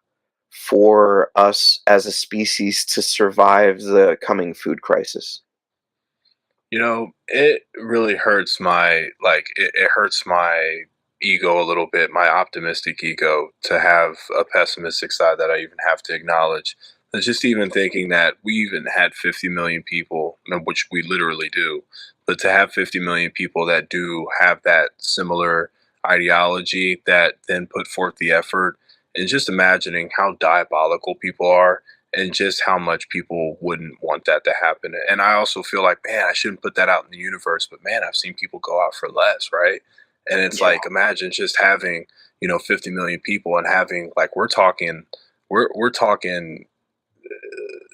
for us as a species to survive the coming food crisis. It really hurts my it hurts my ego a little bit, my optimistic ego, to have a pessimistic side that I even have to acknowledge. It's just even thinking that we even had 50 million people, which we literally do, but to have 50 million people that do have that similar ideology that then put forth the effort, and just imagining how diabolical people are and just how much people wouldn't want that to happen. And I also feel like, man, I shouldn't put that out in the universe, but man, I've seen people go out for less, right? And it's Yeah, like, imagine just having, 50 million people and having like we're talking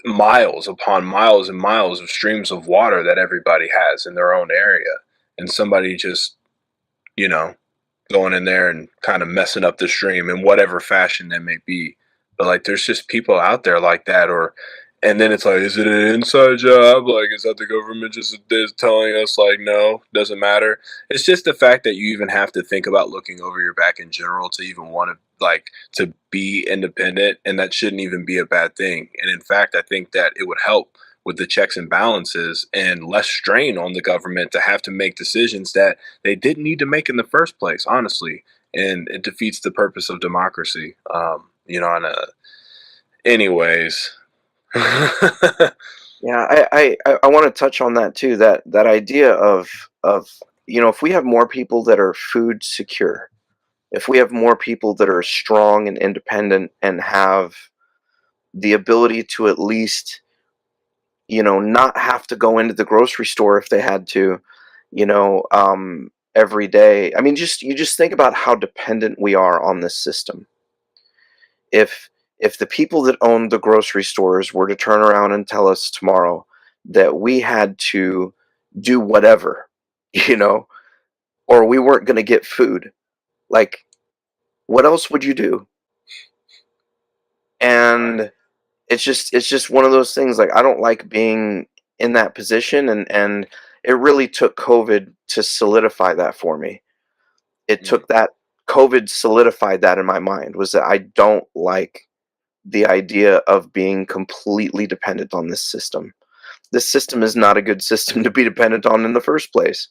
miles upon miles and miles of streams of water that everybody has in their own area. And somebody just, you know, going in there and kind of messing up the stream in whatever fashion that may be. But like, there's just people out there like that, or and then it's like, is it an inside job? Like, is that the government just is telling us like, no, doesn't matter? It's just the fact that you even have to think about looking over your back in general to even want to like to be independent, and that shouldn't even be a bad thing. And in fact, I think that it would help with the checks and balances and less strain on the government to have to make decisions that they didn't need to make in the first place, honestly. And it defeats the purpose of democracy. On a, anyways. Yeah, I want to touch on that too. That idea of if we have more people that are food secure, if we have more people that are strong and independent and have the ability to at least not have to go into the grocery store if they had to, every day. I mean, just think about how dependent we are on this system. If if the people that own the grocery stores were to turn around and tell us tomorrow that we had to do whatever, you know, or we weren't going to get food, like what else would you do? Right. And it's just one of those things. Like, I don't like being in that position, and it really took COVID to solidify that for me. It Mm, took that COVID solidified that in my mind, was that I don't like the idea of being completely dependent on this system. This system is not a good system to be dependent on in the first place.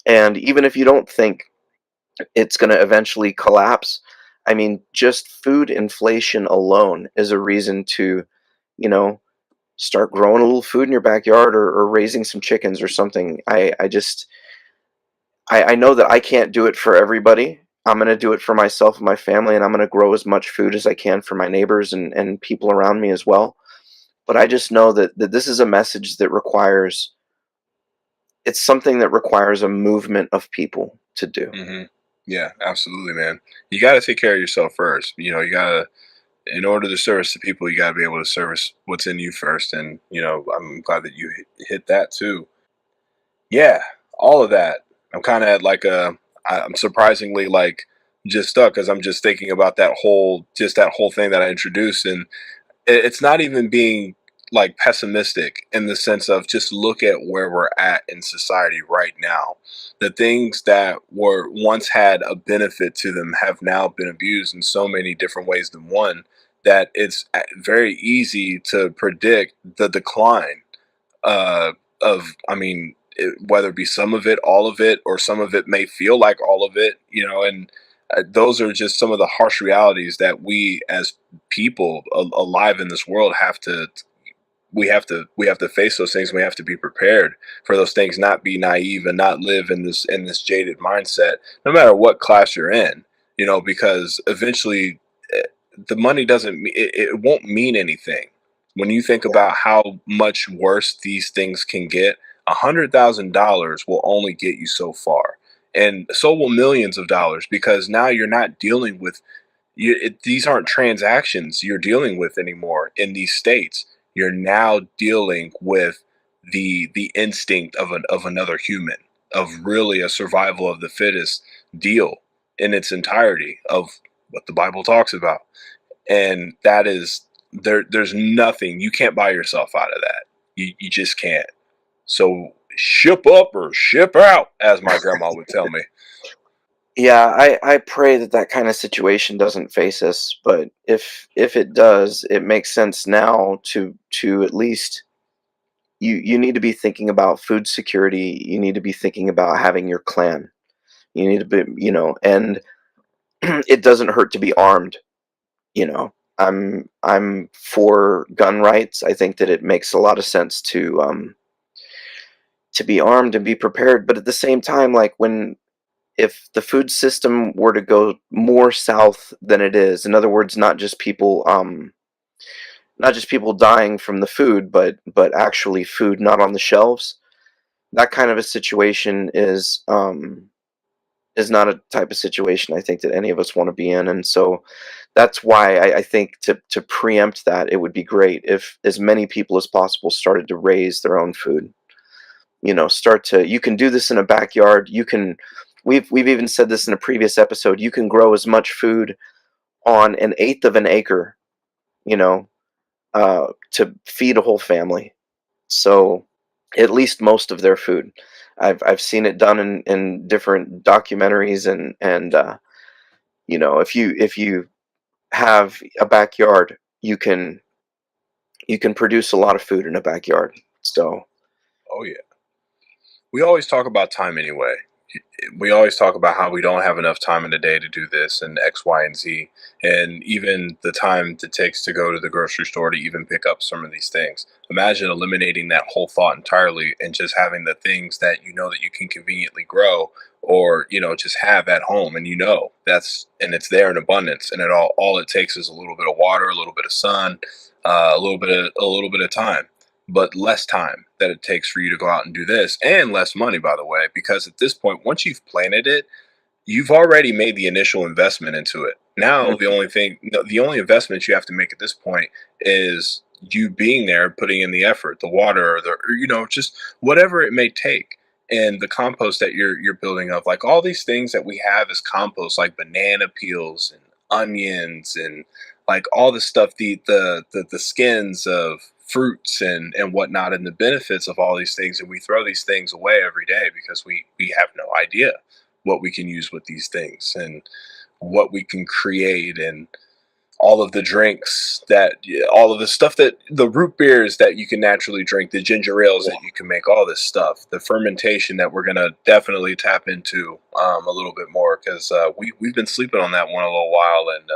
And even if you don't think it's going to eventually collapse, I mean, just food inflation alone is a reason to, you know, start growing a little food in your backyard, or raising some chickens or something. I know that I can't do it for everybody. I'm going to do it for myself and my family, and I'm going to grow as much food as I can for my neighbors and people around me as well. But I just know that this is a message that requires, it's something that requires a movement of people to do. hmm Yeah, absolutely, man. You got to take care of yourself first. You got to, in order to service the people, you got to be able to service what's in you first. And, I'm glad that you hit that too. Yeah, all of that. I'm kind of at like I'm surprisingly like just stuck because I'm just thinking about that whole thing that I introduced. And it's not even being like pessimistic in the sense of just look at where we're at in society right now. The things that were once had a benefit to them have now been abused in so many different ways than one, that it's very easy to predict the decline uh, of, I mean, whether it be some of it, all of it, or some of it may feel like all of it, and those are just some of the harsh realities that we as people alive in this world we have to face those things. And we have to be prepared for those things, not be naive and not live in this jaded mindset, no matter what class you're in, because eventually the money it won't mean anything when you think about how much worse these things can get. $100,000 will only get you so far, and so will millions of dollars, because now you're not dealing with these aren't transactions you're dealing with anymore in these states. You're now dealing with the instinct of another human, of really a survival of the fittest deal in its entirety of what the Bible talks about. And that is, there's nothing, you can't buy yourself out of that. You just can't. So ship up or ship out, as my grandma would tell me. Yeah, I pray that that kind of situation doesn't face us, but if it does, it makes sense now to at least, you need to be thinking about food security. You need to be thinking about having your clan. You need to be, and it doesn't hurt to be armed. I'm for gun rights. I think that it makes a lot of sense to be armed and be prepared. But at the same time, like, if the food system were to go more south than it is, in other words, not just people dying from the food, but actually food not on the shelves, that kind of a situation is not a type of situation I think that any of us want to be in. And so that's why I think to preempt that, it would be great if as many people as possible started to raise their own food. Start to, you can do this in a backyard. We've even said this in a previous episode. You can grow as much food on an eighth of an acre, you know, to feed a whole family. So at least most of their food. I've seen it done in different documentaries, and if you have a backyard, you can produce a lot of food in a backyard. So Oh yeah. We always talk about time anyway. We always talk about how we don't have enough time in the day to do this and X, Y, and Z, and even the time it takes to go to the grocery store to even pick up some of these things. Imagine eliminating that whole thought entirely and just having the things that you know that you can conveniently grow, or just have at home, and that's and it's there in abundance, and all it takes is a little bit of water, a little bit of sun, a little bit of time, but less time that it takes for you to go out and do this, and less money, by the way, because at this point, once you've planted it, you've already made the initial investment into it. Now, Mhm. the only thing, no, the only investment you have to make at this point is you being there, putting in the effort, the water, or just whatever it may take. And the compost that you're building up, like all these things that we have as compost, like banana peels and onions and like all the stuff, the skins of fruits and whatnot, and the benefits of all these things, and we throw these things away every day because we have no idea what we can use with these things and what we can create, and all of the drinks that all of the stuff, that the root beers that you can naturally drink, the ginger ales Yeah. that you can make, all this stuff, the fermentation that we're going to definitely tap into a little bit more, because we've been sleeping on that one a little while. And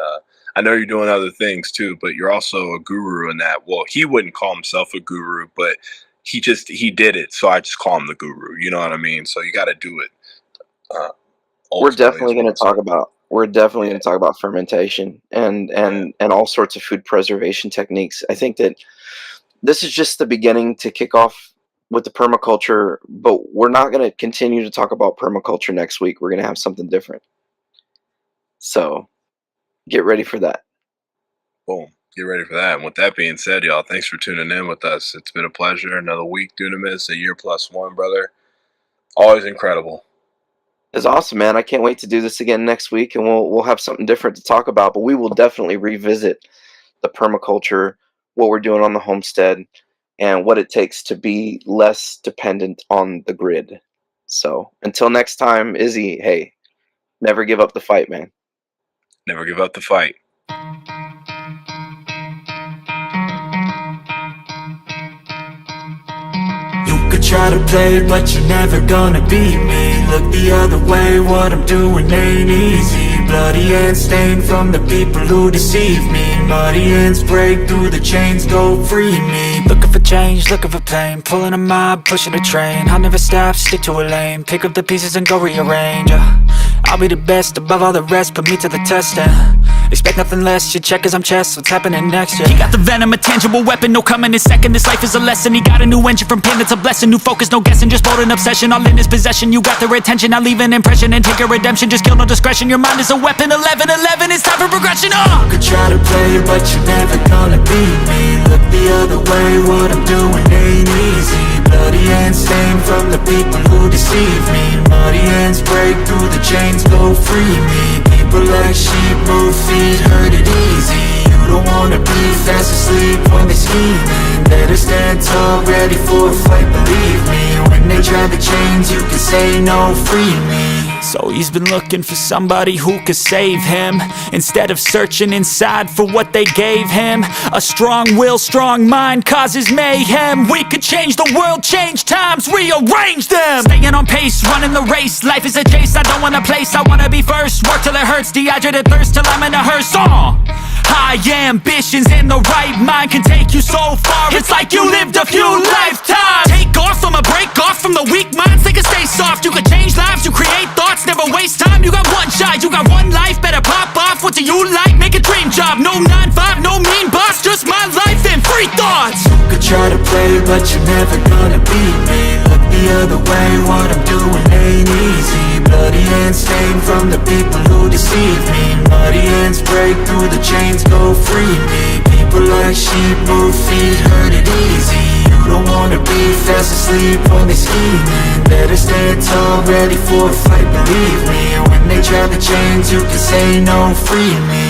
I know you're doing other things too, but you're also a guru in that. Well, he wouldn't call himself a guru, but he did it, so I just call him the guru, you know what I mean? So you got to do it, uh, We're ultimately, is definitely what going I'm to talk saying. about we're definitely Yeah, going to talk about fermentation and yeah. all sorts of food preservation techniques. I think that this is just the beginning to kick off with the permaculture, but we're not going to continue to talk about permaculture next week. We're going to have something different. So, get ready for that. Boom. Get ready for that. And with that being said, y'all, thanks for tuning in with us. It's been a pleasure. Another week, Dunamis, a year plus one, brother. Always incredible. It's awesome, man. I can't wait to do this again next week, and we'll have something different to talk about, but we will definitely revisit the permaculture, what we're doing on the homestead, and what it takes to be less dependent on the grid. So until next time, Izzy, hey, never give up the fight, man. Never give up the fight. You could try to play, but you're never gonna beat me. Look the other way, what I'm doing ain't easy. Bloody hands stained from the people who deceive me. Muddy hands break through the chains, go free me. Looking for change, looking for pain. Pulling a mob, pushing a train. I'll never stop, stick to a lane. Pick up the pieces and go rearrange. I'll be the best above all the rest, put me to the test and expect nothing less, you check as I'm chess, what's happening next, yeah. He got the venom, a tangible weapon, no coming in second. This life is a lesson, he got a new engine from pain, it's a blessing. New focus, no guessing, just bold and obsession. All in his possession, you got their attention. I'll leave an impression and take a redemption. Just kill, no discretion, your mind is a weapon. 11-11, it's time for progression, You could try to play, but you're never gonna beat me. Look the other way, what I'm doing ain't easy. Bloody hands stained from the people who deceive me. Muddy hands break through the chains, go free me. People like sheep move feet, hurt it easy. You don't wanna be fast asleep when they scheming. Better stand tall, ready for a fight, believe me. When they try the chains, you can say no, free me. So he's been looking for somebody who could save him, instead of searching inside for what they gave him. A strong will, strong mind causes mayhem. We could change the world, change times, rearrange them. Staying on pace, running the race. Life is a chase, I don't want a place, I wanna be first. Work till it hurts, dehydrated thirst till I'm in a hearse. High ambitions in the right mind can take you so far. It's like you lived a few lifetimes. Take off from a break off from the weak minds. They can stay soft. You can change lives, you create thoughts. Never waste time. You got one shot, you got one life. Better pop off. What do you like? Make a dream job. No 9-5, no mean boss. Just my life and free thoughts. You could try to play, but you're never gonna beat me. Look the other way. What I'm doing ain't easy. Bloody hands stained from the people who deceive me. Muddy hands break through the chains, go free me. People like sheep move feet, hurt it easy. You don't wanna be fast asleep when they scheming. Better stand tall, ready for a fight, believe me. When they try the chains, you can say no, free me.